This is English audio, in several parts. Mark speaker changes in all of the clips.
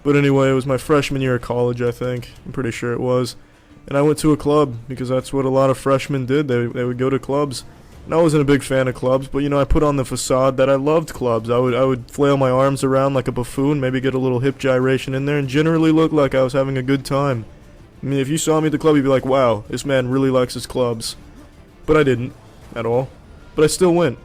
Speaker 1: But anyway, it was my freshman year of college, I think. I'm pretty sure it was. And I went to a club because that's what a lot of freshmen did. They would go to clubs. And I wasn't a big fan of clubs, but I put on the facade that I loved clubs. I would flail my arms around like a buffoon, maybe get a little hip gyration in there, and generally look like I was having a good time. I mean, if you saw me at the club, you'd be like, wow, this man really likes his clubs. But I didn't, at all. But I still went.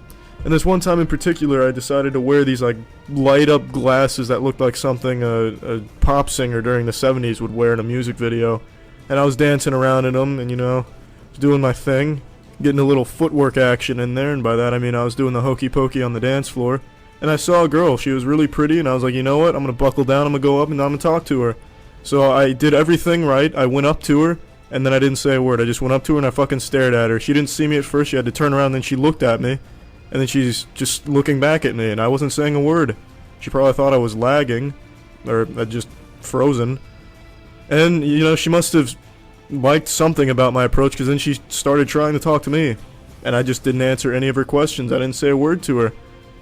Speaker 1: And this one time in particular, I decided to wear these, like, light-up glasses that looked like something a pop singer during the 70s would wear in a music video. And I was dancing around in them, and, doing my thing. Getting a little footwork action in there, and by that I mean I was doing the hokey pokey on the dance floor. And I saw a girl, she was really pretty, and I was like, you know what, I'm gonna buckle down, I'm gonna go up and I'm gonna talk to her. So I did everything right, I went up to her, and then I didn't say a word. I just went up to her and I fucking stared at her. She didn't see me at first, she had to turn around, then she looked at me, and then she's just looking back at me, and I wasn't saying a word. She probably thought I was lagging, or just frozen. And, she must have liked something about my approach, because then she started trying to talk to me, and I just didn't answer any of her questions. I didn't say a word to her.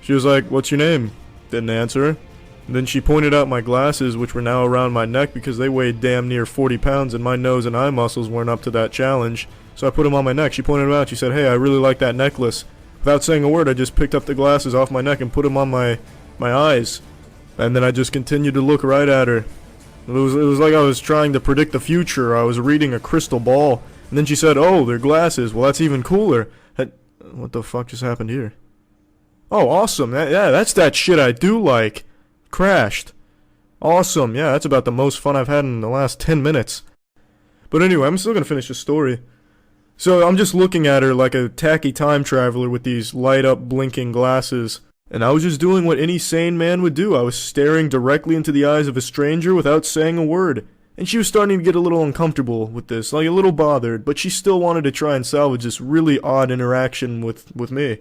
Speaker 1: She was like, what's your name? Didn't answer her. And then she pointed out my glasses, which were now around my neck because they weighed damn near 40 pounds and my nose and eye muscles weren't up to that challenge. So I put them on my neck. She pointed them out. She said, hey, I really like that necklace. Without saying a word, I just picked up the glasses off my neck and put them on my eyes. And then I just continued to look right at her. It was like I was trying to predict the future. I was reading a crystal ball. And then she said, oh, they're glasses. Well, that's even cooler. What the fuck just happened here? Oh, awesome. Yeah, that's that shit I do like. Crashed. Awesome. Yeah, that's about the most fun I've had in the last 10 minutes. But anyway, I'm still gonna finish the story. So I'm just looking at her like a tacky time traveler with these light up blinking glasses. And I was just doing what any sane man would do. I was staring directly into the eyes of a stranger without saying a word. And she was starting to get a little uncomfortable with this, like a little bothered, but she still wanted to try and salvage this really odd interaction with me.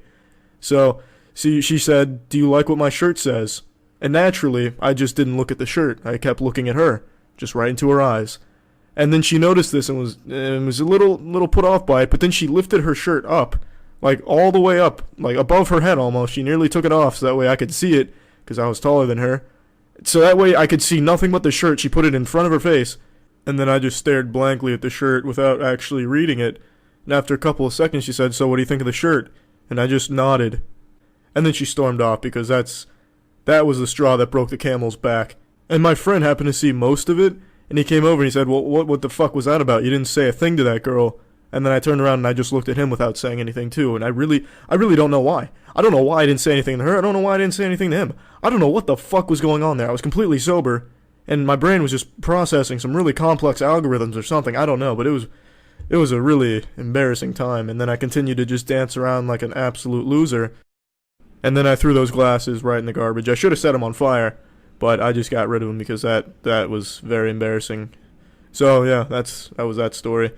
Speaker 1: So she said, do you like what my shirt says? And naturally, I just didn't look at the shirt. I kept looking at her, just right into her eyes. And then she noticed this and was a little put off by it, but then she lifted her shirt up. Like, all the way up, like, above her head almost. She nearly took it off so that way I could see it, because I was taller than her. So that way I could see nothing but the shirt. She put it in front of her face. And then I just stared blankly at the shirt without actually reading it. And after a couple of seconds she said, so what do you think of the shirt? And I just nodded. And then she stormed off, because that was the straw that broke the camel's back. And my friend happened to see most of it, and he came over and he said, well, what the fuck was that about? You didn't say a thing to that girl. And then I turned around and I just looked at him without saying anything too. And I really don't know why. I don't know why I didn't say anything to her. I don't know why I didn't say anything to him. I don't know what the fuck was going on there. I was completely sober. And my brain was just processing some really complex algorithms or something. I don't know. But it was a really embarrassing time. And then I continued to just dance around like an absolute loser. And then I threw those glasses right in the garbage. I should have set them on fire. But I just got rid of them because that was very embarrassing. So yeah, that was that story.